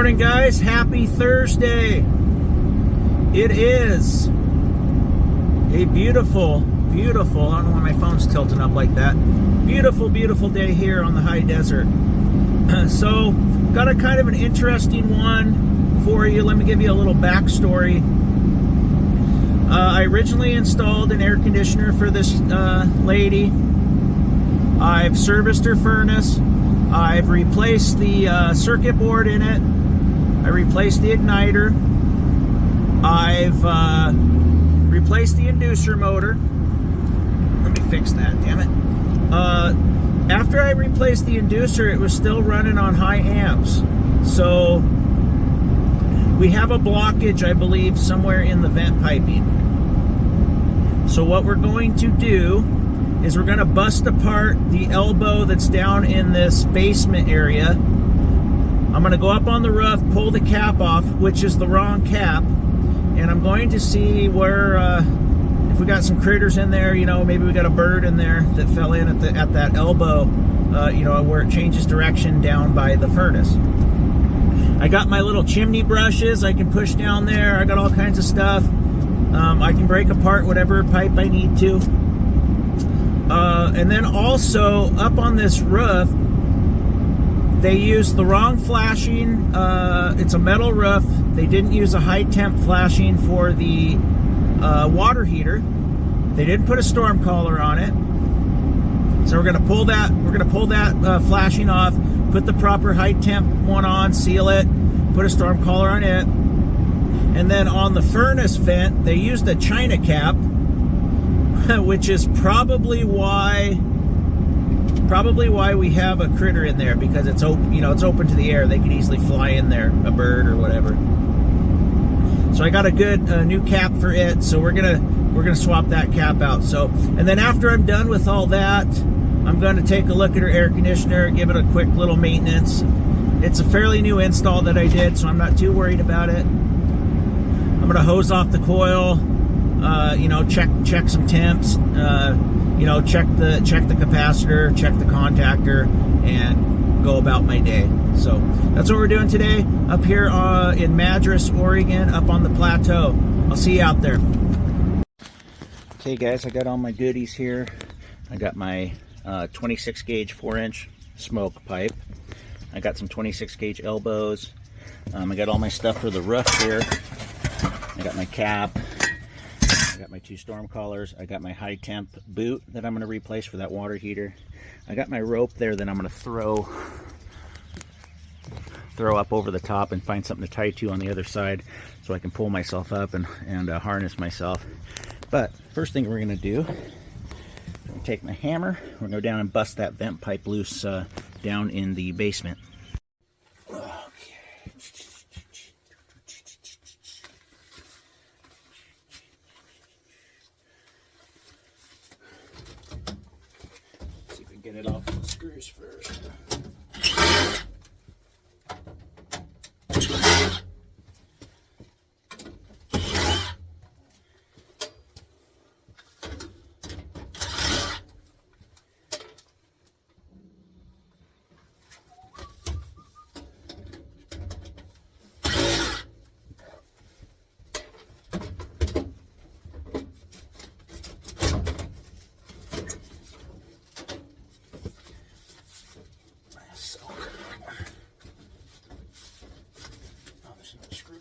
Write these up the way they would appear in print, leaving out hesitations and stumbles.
morning, guys. Happy Thursday. It is a beautiful, beautiful, I don't know why my phone's tilting up like that. Beautiful, beautiful day here on the high desert. So, got a kind of an interesting one for you. Let me give you a little backstory. I originally installed an air conditioner for this lady. I've serviced her furnace. I've replaced the circuit board in it. I replaced the igniter. I've replaced the inducer motor. Let me fix that, damn it. After I replaced the inducer, it was still running on high amps. So we have a blockage, I believe, somewhere in the vent piping. So what we're going to do is we're going to bust apart the elbow that's down in this basement area. I'm going to go up on the roof, pull the cap off, which is the wrong cap, and I'm going to see where, if we got some critters in there, you know, maybe we got a bird in there that fell in at that elbow, you know, where it changes direction down by the furnace. I got my little chimney brushes I can push down there. I got all kinds of stuff. I can break apart whatever pipe I need to. And then also up on this roof, they used the wrong flashing. It's a metal roof. They didn't use a high temp flashing for the water heater. They didn't put a storm collar on it. So we're going to pull that. We're going to pull that flashing off. Put the proper high temp one on. Seal it. Put a storm collar on it. And then on the furnace vent, they used a China cap, which is probably why we have a critter in there, because it's open, you know, it's open to the air. They could easily fly in there, a bird or whatever. So I got a good new cap for it. So we're gonna swap that cap out. So, and then after I'm done with all that, I'm going to take a look at her air conditioner, give it a quick little maintenance. It's a fairly new install that I did, so I'm not too worried about it. I'm going to hose off the coil, you know, check some temps, you know, check the capacitor, check the contactor, and go about my day. So that's what we're doing today up here in Madras, Oregon, up on the plateau. I'll see you out there. Okay, guys, I got all my goodies here. I got my 26 gauge 4-inch smoke pipe. I got some 26 gauge elbows. I got all my stuff for the roof here. I got my cap. I got my 2 storm collars. I got my high temp boot that I'm going to replace for that water heater. I got my rope there that I'm going to throw up over the top and find something to tie to on the other side so I can pull myself up and harness myself. But first thing we're going to do, I'm going to take my hammer. We're going to go down and bust that vent pipe loose down in the basement. Get it off the screws first.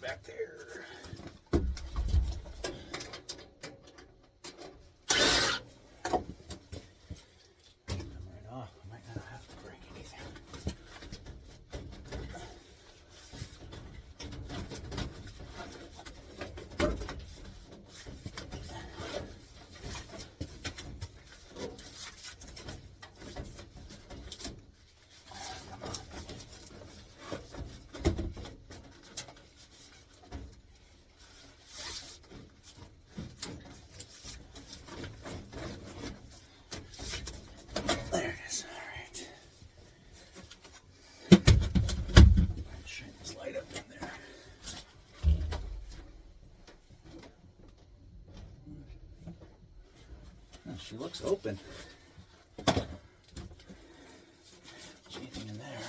Back there. Come right off. I might not have to break anything. She looks open. Is anything in there?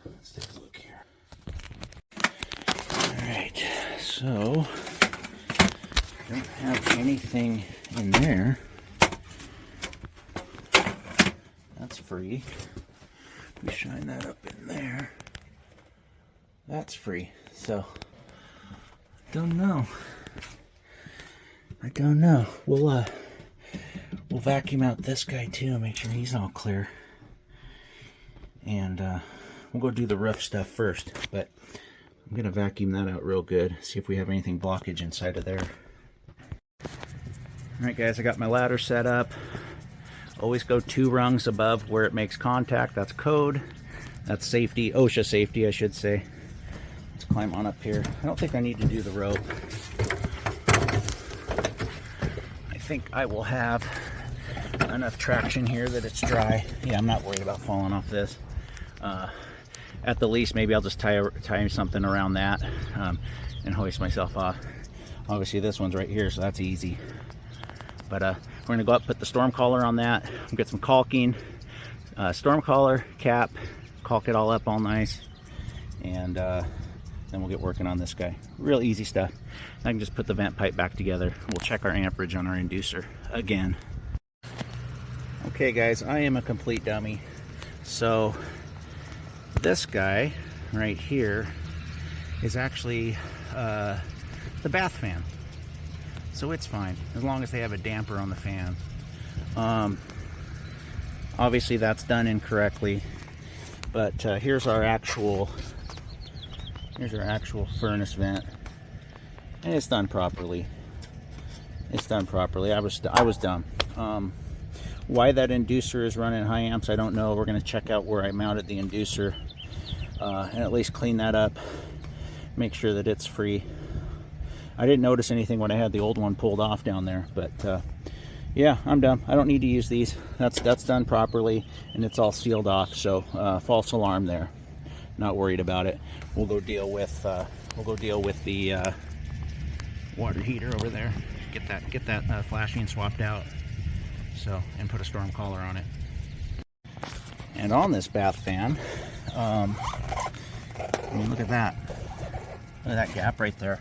Let's So, don't have anything in there. That's free. We shine that up in there. That's free. So, don't know. I don't know. We'll vacuum out this guy too and make sure he's all clear. And we'll go do the roof stuff first. But I'm gonna vacuum that out real good. See if we have anything blockage inside of there. All right, guys. I got my ladder set up. Always go 2 rungs above where it makes contact. That's code. That's safety. OSHA safety, I should say. Let's climb on up here. I don't think I need to do the rope. I think I will have enough traction here that it's dry. Yeah, I'm not worried about falling off this. At the least, maybe I'll just tie something around that and hoist myself off. Obviously, this one's right here, so that's easy. But we're going to go up, put the storm collar on that, get some caulking, storm collar, cap, caulk it all up all nice, and then we'll get working on this guy. Real easy stuff. I can just put the vent pipe back together. We'll check our amperage on our inducer again. Okay guys, I am a complete dummy. So this guy right here is actually the bath fan. So it's fine, as long as they have a damper on the fan. Obviously that's done incorrectly, but here's our actual furnace vent, and it's done properly. It's done properly. I was dumb. Why that inducer is running high amps, I don't know. We're going to check out where I mounted the inducer and at least clean that up, make sure that it's free. I didn't notice anything when I had the old one pulled off down there, but yeah, I'm dumb. I don't need to use these. That's done properly, and it's all sealed off. So false alarm there. Not worried about it. We'll go deal with the water heater over there. Get that flashing swapped out. So, and put a storm collar on it. And on this bath fan, I mean, look at that. Look at that gap right there.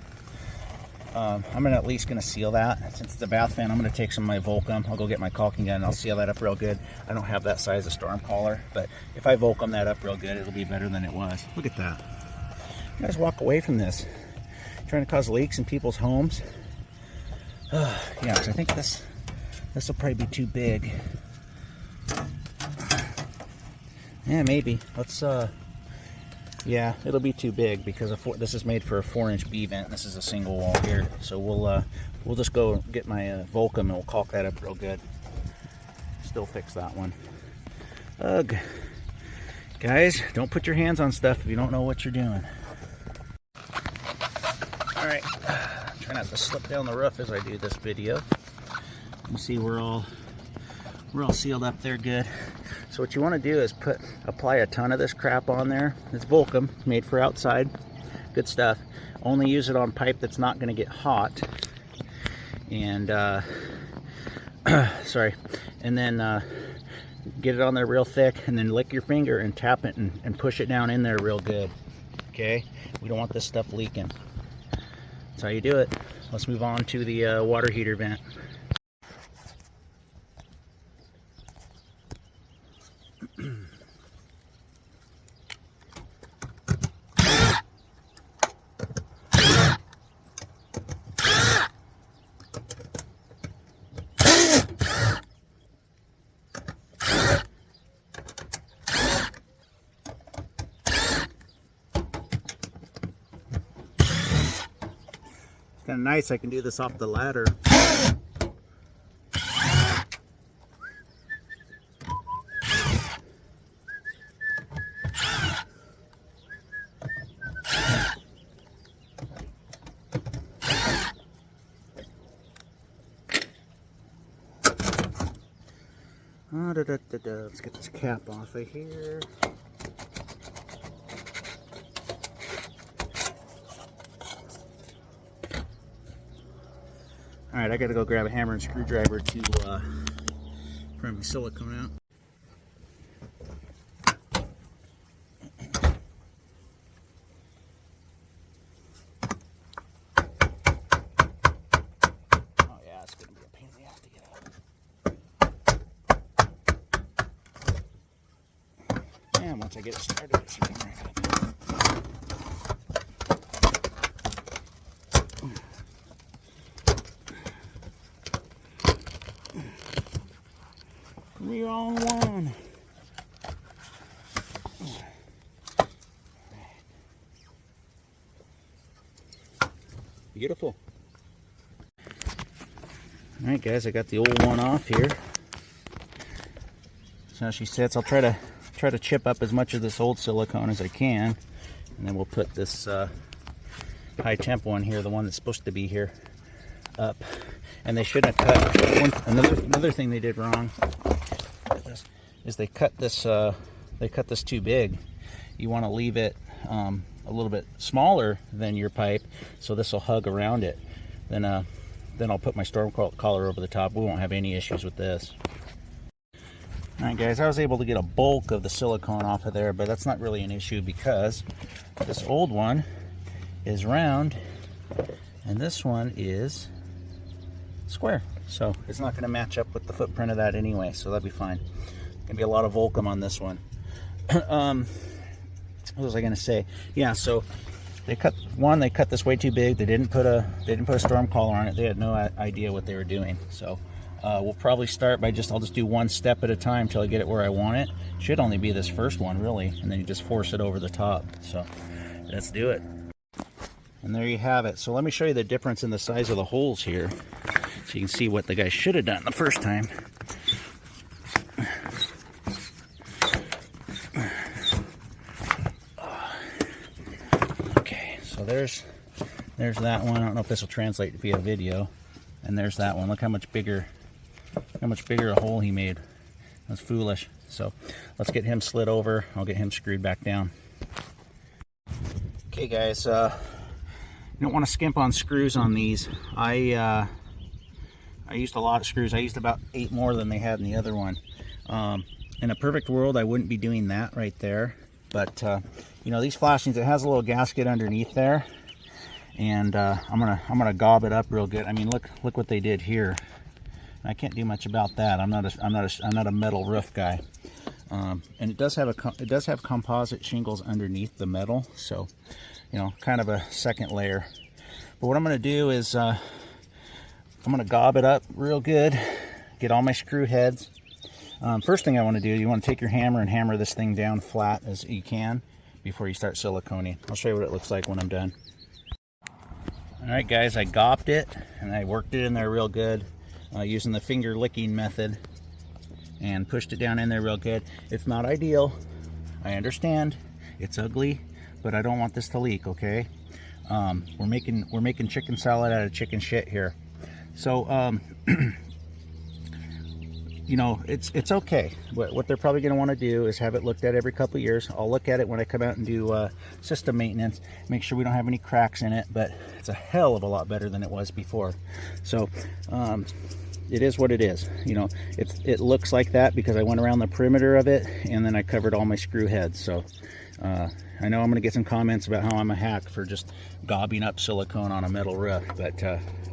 I'm at least going to seal that. Since it's a bath fan, I'm going to take some of my Volcom. I'll go get my caulking gun and I'll seal that up real good. I don't have that size of storm collar, but if I Volcom that up real good, it'll be better than it was. Look at that. You guys walk away from this. Trying to cause leaks in people's homes. Yeah, so I think this will probably be too big. Yeah, maybe. Let's yeah, it'll be too big because this is made for a 4-inch B vent. This is a single wall here, so we'll just go get my Volcom and we'll caulk that up real good. Still fix that one. Ugh, guys, don't put your hands on stuff if you don't know what you're doing. All right, try not to slip down the roof as I do this video. You see, we're all sealed up there good. So what you want to do is apply a ton of this crap on there. It's Volcom, made for outside. Good stuff. Only use it on pipe that's not going to get hot. And sorry. And then get it on there real thick, and then lick your finger and tap it and push it down in there real good. Okay? We don't want this stuff leaking. That's how you do it. Let's move on to the water heater vent. Kind of nice, I can do this off the ladder. Let's get this cap off of here. Alright, I gotta go grab a hammer and screwdriver to prime the silicone out. get it started. Three on one. Beautiful. All right, guys, I got the old one off here. So now she sits. I'll try to chip up as much of this old silicone as I can, and then we'll put this high temp one here, the one that's supposed to be here, up. And they shouldn't have cut. Another thing they did wrong is they cut this too big. You want to leave it a little bit smaller than your pipe, so this will hug around it. Then I'll put my storm collar over the top. We won't have any issues with this. All right, guys, I was able to get a bulk of the silicone off of there, but that's not really an issue because this old one is round and this one is square, so it's not going to match up with the footprint of that anyway, so that'll be fine. Gonna be a lot of Volcom on this one. What was I gonna say? Yeah, so they cut this way too big. They didn't put a storm collar on it. They had no idea what they were doing. So we'll probably start by I'll just do one step at a time till I get it where I want it. Should only be this first one really, and then you just force it over the top. So let's do it. And there you have it. So let me show you the difference in the size of the holes here, so you can see what the guy should have done the first time. There's that one. I don't know if this will translate via video. And there's that one. Look how much bigger a hole he made. That's foolish. So let's get him slid over. I'll get him screwed back down. Okay, guys. You don't want to skimp on screws on these. I used a lot of screws. I used about 8 more than they had in the other one. In a perfect world, I wouldn't be doing that right there. But you know, these flashings, it has a little gasket underneath there, and I'm gonna gob it up real good. I mean, look what they did here. I can't do much about that. I'm not a metal roof guy. And it does have composite shingles underneath the metal, so you know, kind of a second layer. But what I'm gonna do is I'm gonna gob it up real good, get all my screw heads. First thing I want to do, you want to take your hammer and hammer this thing down flat as you can before you start siliconing. I'll show you what it looks like when I'm done. Alright, guys, I gopped it and I worked it in there real good using the finger licking method and pushed it down in there real good. It's not ideal, I understand, it's ugly, but I don't want this to leak, okay? We're making chicken salad out of chicken shit here. So you know, it's okay. What they're probably going to want to do is have it looked at every couple of years. I'll look at it when I come out and do system maintenance, make sure we don't have any cracks in it, but it's a hell of a lot better than it was before. So it is what it is. You know, it looks like that because I went around the perimeter of it and then I covered all my screw heads. So I know I'm going to get some comments about how I'm a hack for just gobbing up silicone on a metal roof, but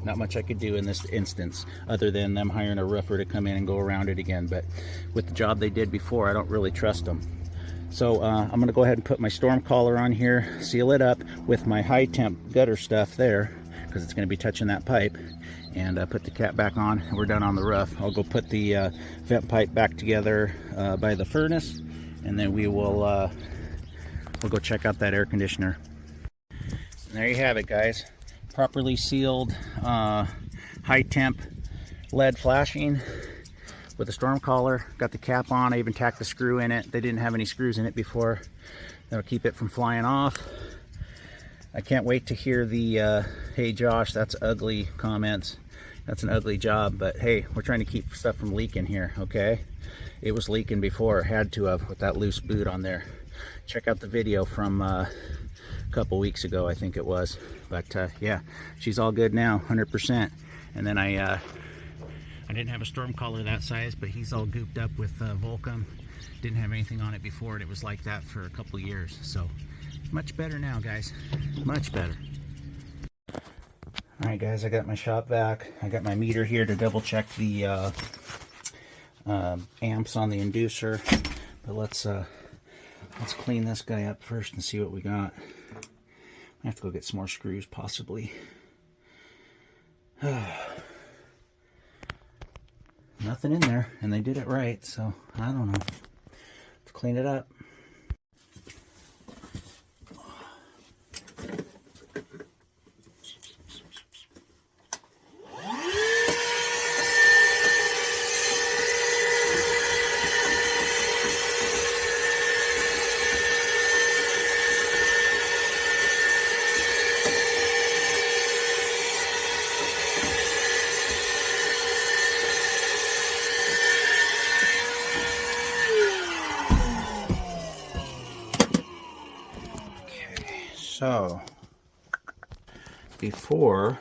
not much I could do in this instance other than them hiring a roofer to come in and go around it again. But with the job they did before, I don't really trust them. So I'm going to go ahead and put my storm collar on here, seal it up with my high temp gutter stuff there because it's going to be touching that pipe, and put the cap back on, and we're done on the roof. I'll go put the vent pipe back together by the furnace, and then we will we'll go check out that air conditioner. And there you have it, guys. Properly sealed high temp lead flashing with a storm collar. Got the cap on. I even tacked the screw in it. They didn't have any screws in it before. That'll keep it from flying off. I can't wait to hear the hey Josh, that's ugly comments. That's an ugly job, but hey, we're trying to keep stuff from leaking here, okay? It was leaking before, had to have, with that loose boot on there. Check out the video from a couple weeks ago, I think it was. But yeah, she's all good now, 100%. And then I didn't have a storm collar that size, but he's all gooped up with Volcom. Didn't have anything on it before, and it was like that for a couple years. So much better now, guys, much better. All right, guys, I got my shop vac. I got my meter here to double check the amps on the inducer. But let's Let's clean this guy up first and see what we got. I have to go get some more screws, possibly. Nothing in there, and they did it right, so I don't know. Let's clean it up. So, before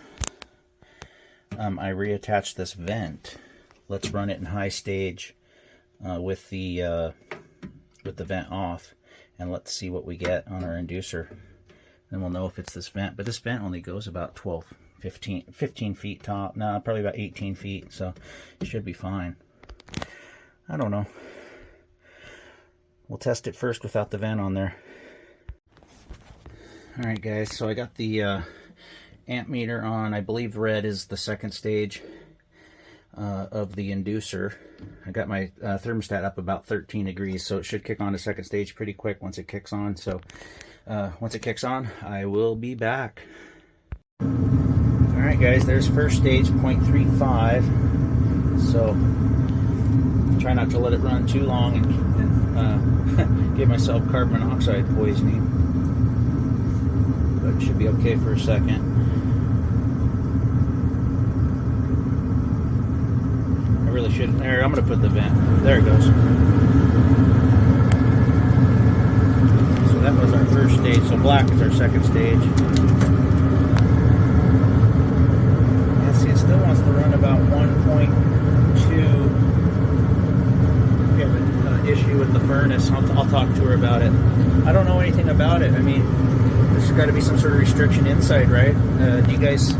I reattach this vent, let's run it in high stage with the vent off, and let's see what we get on our inducer. Then we'll know if it's this vent. But this vent only goes about 15 feet top. No, probably about 18 feet, so it should be fine. I don't know. We'll test it first without the vent on there. Alright guys, so I got the amp meter on. I believe red is the second stage of the inducer. I got my thermostat up about 13 degrees, so it should kick on to second stage pretty quick once it kicks on. So once it kicks on, I will be back. Alright guys, there's first stage, 0.35. So try not to let it run too long and give myself carbon monoxide poisoning. But it should be okay for a second. I really shouldn't. There, I'm going to put the vent. There it goes. So that was our first stage. So black is our second stage. And see, it still wants to run about 1.2. We have an issue with the furnace. I'll talk to her about it. I don't know anything about it. I mean, there's got to be some sort of restriction inside, right? Do you guys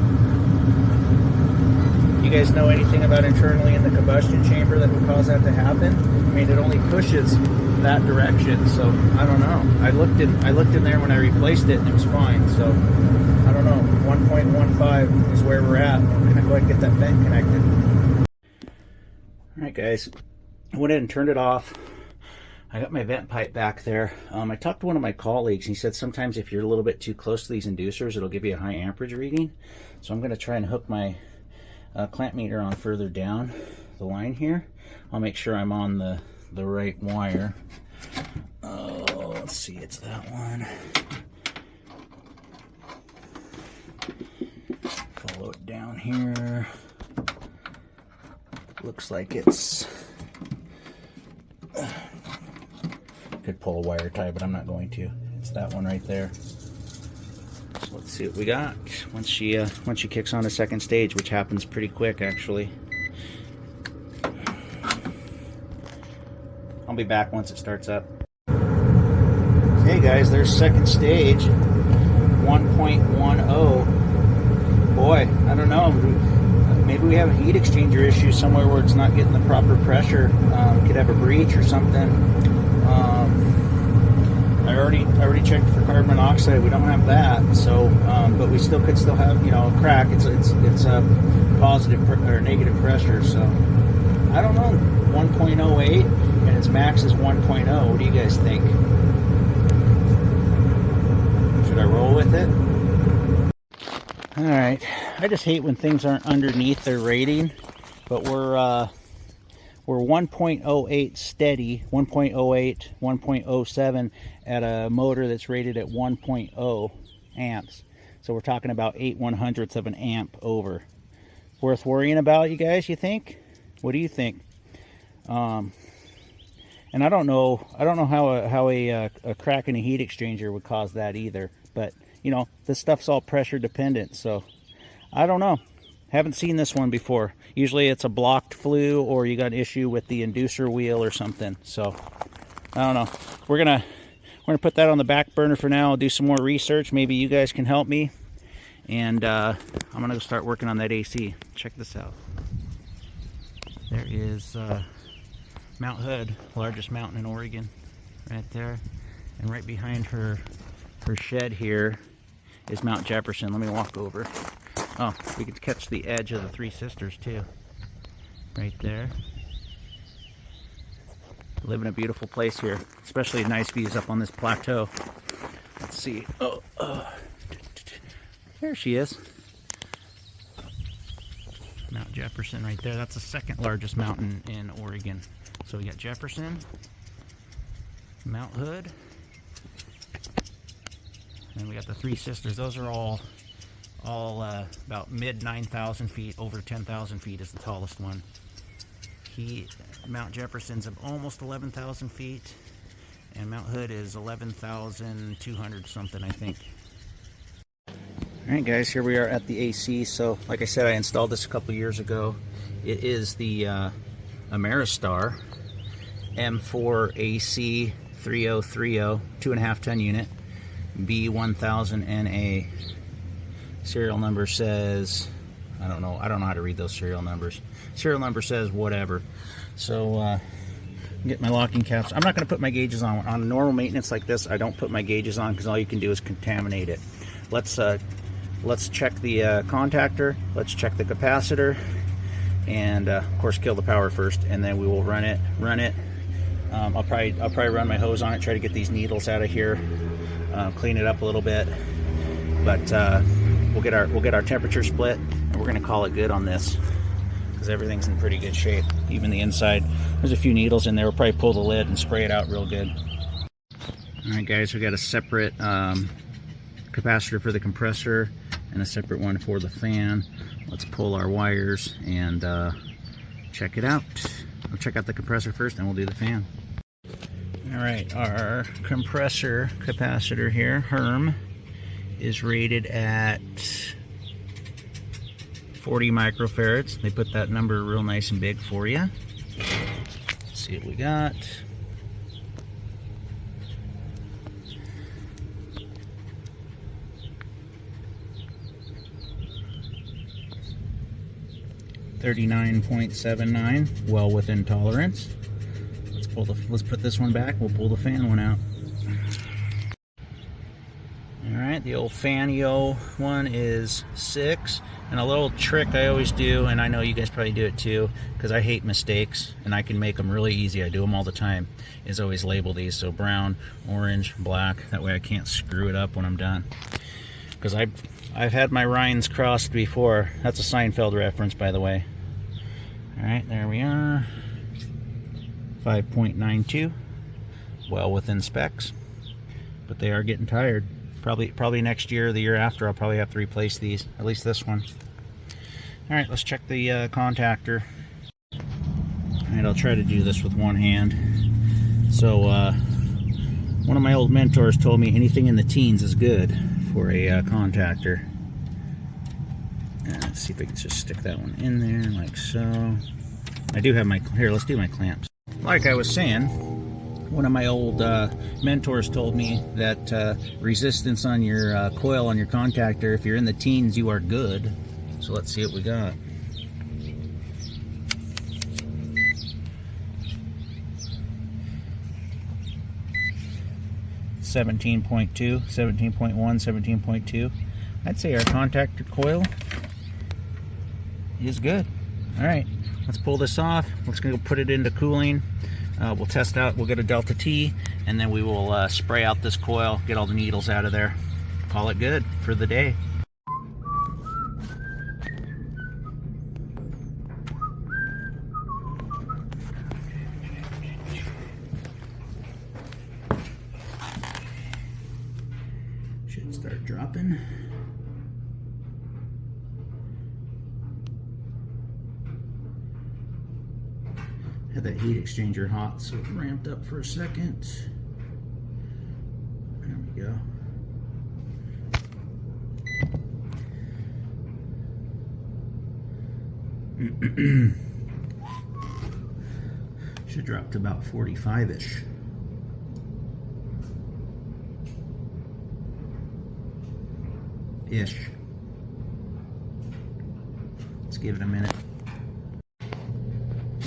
know anything about internally in the combustion chamber that would cause that to happen? I mean, it only pushes that direction, so I don't know. I looked in there when I replaced it, and it was fine. So I don't know. 1.15 is where we're at. I'm gonna go ahead and get that vent connected. All right, guys. I went ahead and turned it off. I got my vent pipe back there. I talked to one of my colleagues, and he said sometimes if you're a little bit too close to these inducers, it'll give you a high amperage reading. So I'm going to try and hook my clamp meter on further down the line here. I'll make sure I'm on the right wire. Oh, let's see, it's that one. Follow it down here. Looks like it's... Could pull a wire tie, but I'm not going to. It's that one right there. So let's see what we got once she kicks on the second stage, which happens pretty quick actually. I'll be back once it starts up. Okay guys, there's second stage, 1.10. Boy, I don't know. Maybe we have a heat exchanger issue somewhere where it's not getting the proper pressure. Could have a breach or something. I already checked for carbon monoxide. We don't have that, so but we could still have, you know, a crack. It's a positive or negative pressure. So I don't know. 1.08 and its max is 1.0. What do you guys think? Should I roll with it? All right. I just hate when things aren't underneath their rating, but we're 1.08 steady, 1.08, 1.07 at a motor that's rated at 1.0 amps. So we're talking about 8/100ths of an amp over. Worth worrying about, you guys, you think? What do you think? And I don't know how a crack in a heat exchanger would cause that either. But you know, this stuff's all pressure dependent, so I don't know. Haven't seen this one before. Usually it's a blocked flue or you got an issue with the inducer wheel or something. So I don't know. We're gonna put that on the back burner for now. I'll do some more research. Maybe you guys can help me. And I'm gonna go start working on that AC. Check this out. There is Mount Hood, largest mountain in Oregon, right there. And right behind her shed here is Mount Jefferson. Let me walk over. Oh, we can catch the edge of the Three Sisters too. Right there. Live in a beautiful place here, especially nice views up on this plateau. Let's see. Oh, there she is. Mount Jefferson right there. That's the second largest mountain in Oregon. So we got Jefferson, Mount Hood, and we got the Three Sisters. Those are all about mid 9,000 feet. Over 10,000 feet is the tallest one. Mount Jefferson's almost 11,000 feet, and Mount Hood is 11,200 something, I think. Alright guys, here we are at the AC. So like I said, I installed this a couple years ago. It is the Ameristar M4 AC 3030 2.5 ton unit B1000NA. Serial number says, I don't know how to read those serial numbers. Serial number says whatever. So get my locking caps. I'm not going to put my gauges on normal maintenance like this. I don't put my gauges on because all you can do is contaminate it. Let's check the contactor, let's check the capacitor, and of course kill the power first, and then we will run it. I'll probably run my hose on it, try to get these needles out of here, clean it up a little bit, but we'll get our temperature split, and we're gonna call it good on this because everything's in pretty good shape. Even the inside, there's a few needles in there. We'll probably pull the lid and spray it out real good. All right guys, we got a separate capacitor for the compressor and a separate one for the fan. Let's pull our wires and check it out. We'll check out the compressor first, then we'll do the fan. All right, our compressor capacitor here, Herm, is rated at 40 microfarads. They put that number real nice and big for you. Let's see what we got. $39.79, well within tolerance. Let's put this one back. We'll pull the fan one out. All right, the old Fanio one is 6. And a little trick I always do, and I know you guys probably do it too, because I hate mistakes and I can make them really easy. I do them all the time. Is always label these so brown, orange, black. That way I can't screw it up when I'm done. Because I've had my Rhines crossed before. That's a Seinfeld reference, by the way. All right, there we are. 5.92, well within specs, but they are getting tired. Probably next year or the year after, I'll probably have to replace these, at least this one. All right, let's check the contactor. All right, I'll try to do this with one hand. So one of my old mentors told me anything in the teens is good for a contactor. Let's see if I can just stick that one in there like so. I do have my, here, let's do my clamps. Like I was saying, one of my old mentors told me that resistance on your coil on your contactor, if you're in the teens, you are good. So let's see what we got. $17.2, 17.1, 17.2. I'd say our contactor coil is good. All right, let's pull this off. Let's go put it into cooling. We'll test out, we'll get a Delta T, and then we will spray out this coil, get all the needles out of there. Call it good for the day. Should start dropping. Had that heat exchanger hot, so it ramped up for a second. There we go. Should drop to about 45-ish. Let's give it a minute.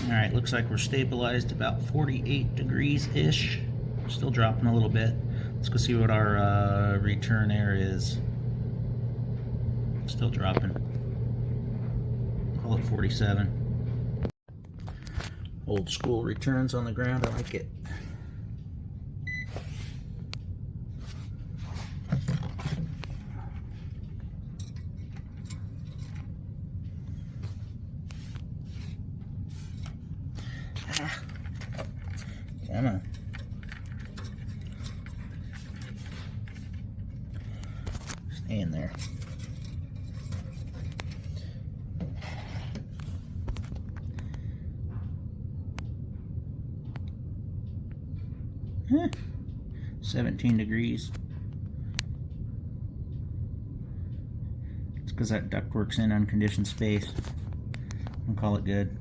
Alright, looks like we're stabilized about 48 degrees-ish. Still dropping a little bit. Let's go see what our return air is. Still dropping. Call it 47. Old school returns on the ground. I like it. Come on. Stay in there. Huh. 17 degrees. It's because that ductwork's in unconditioned space. I'll call it good.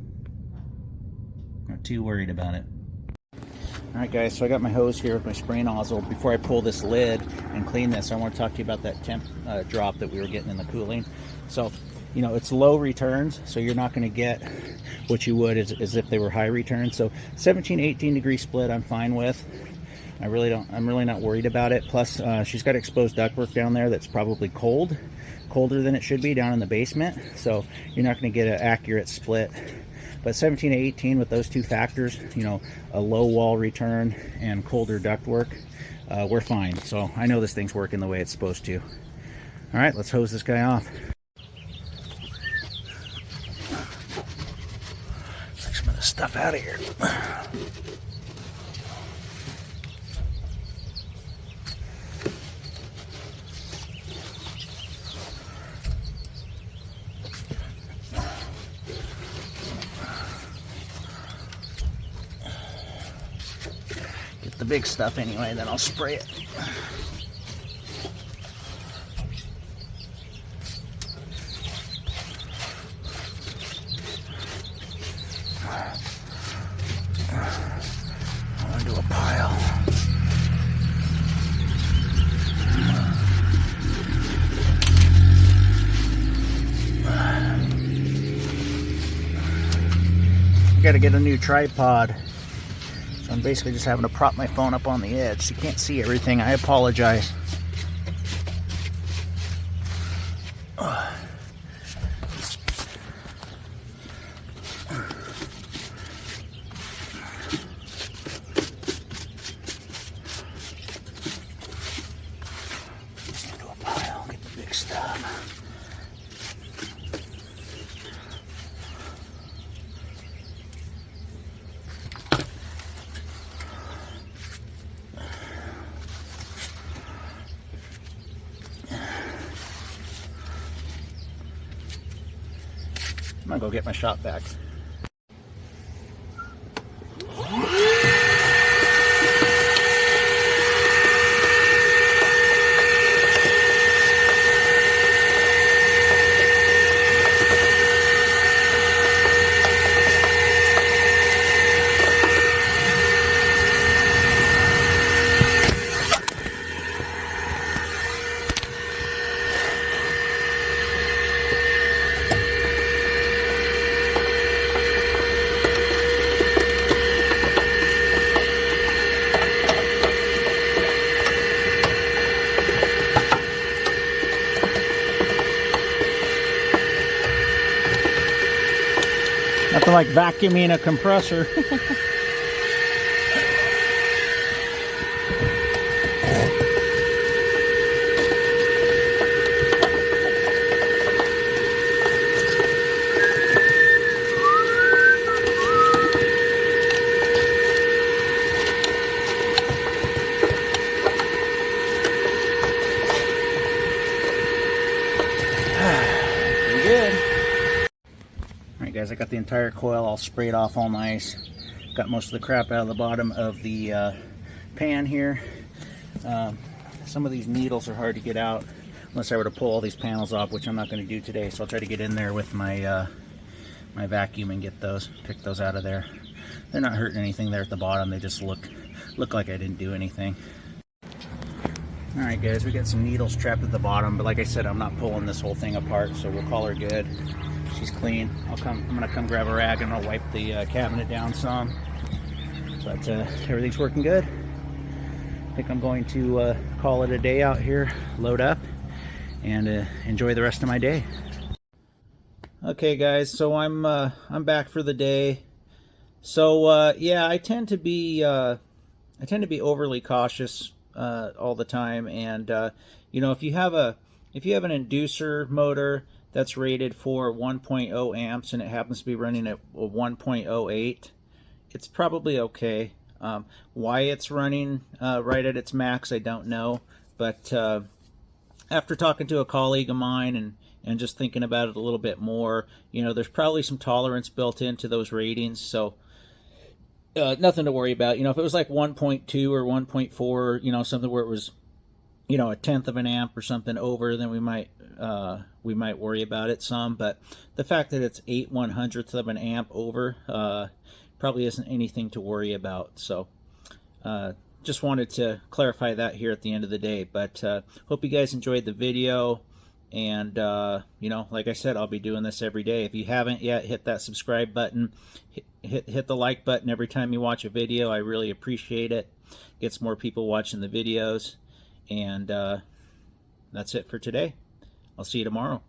Not too worried about it. Alright guys, so I got my hose here with my spray nozzle. Before I pull this lid and clean this, I want to talk to you about that temp drop that we were getting in the cooling. So, you know, it's low returns, so you're not going to get what you would as if they were high returns. So 17-18 degree split I'm fine with. I'm really not worried about it. Plus she's got exposed ductwork down there that's probably colder than it should be down in the basement, so you're not going to get an accurate split. But 17 to 18 with those two factors, you know, a low wall return and colder ductwork, we're fine. So I know this thing's working the way it's supposed to. All right, let's hose this guy off. Take some of this stuff out of here. The big stuff anyway, then I'll spray it. I'm gonna do a pile. Gotta get a new tripod. So I'm basically just having to prop my phone up on the edge so you can't see everything. I apologize. Do a pile, get the big stuff. I'm gonna go get my shop vac. Nothing like vacuuming a compressor. Guys, I got the entire coil all sprayed off all nice. Got most of the crap out of the bottom of the pan here. Some of these needles are hard to get out unless I were to pull all these panels off, which I'm not going to do today. So I'll try to get in there with my my vacuum and get those, pick those out of there. They're not hurting anything there at the bottom. They just look like I didn't do anything. All right, guys, we got some needles trapped at the bottom, but like I said, I'm not pulling this whole thing apart, so we'll call her good. She's clean. I'm gonna come grab a rag and I'll wipe the cabinet down some. But everything's working good. I think I'm going to call it a day out here, load up, and enjoy the rest of my day. Okay guys, so I'm back for the day. So yeah, I tend to be overly cautious all the time, and you know, if you have an inducer motor that's rated for 1.0 amps and it happens to be running at 1.08, it's probably okay. Why it's running right at its max, I don't know, but after talking to a colleague of mine and just thinking about it a little bit more, you know, there's probably some tolerance built into those ratings, so nothing to worry about. You know, if it was like 1.2 or 1.4, you know, something where it was, you know, 1/10 of an amp or something over, then we might worry about it some. But the fact that it's 8/100ths of an amp over probably isn't anything to worry about. So just wanted to clarify that here at the end of the day. But hope you guys enjoyed the video. And you know, like I said, I'll be doing this every day. If you haven't yet, hit that subscribe button, hit the like button every time you watch a video. I really appreciate it. Gets more people watching the videos. And that's it for today. I'll see you tomorrow.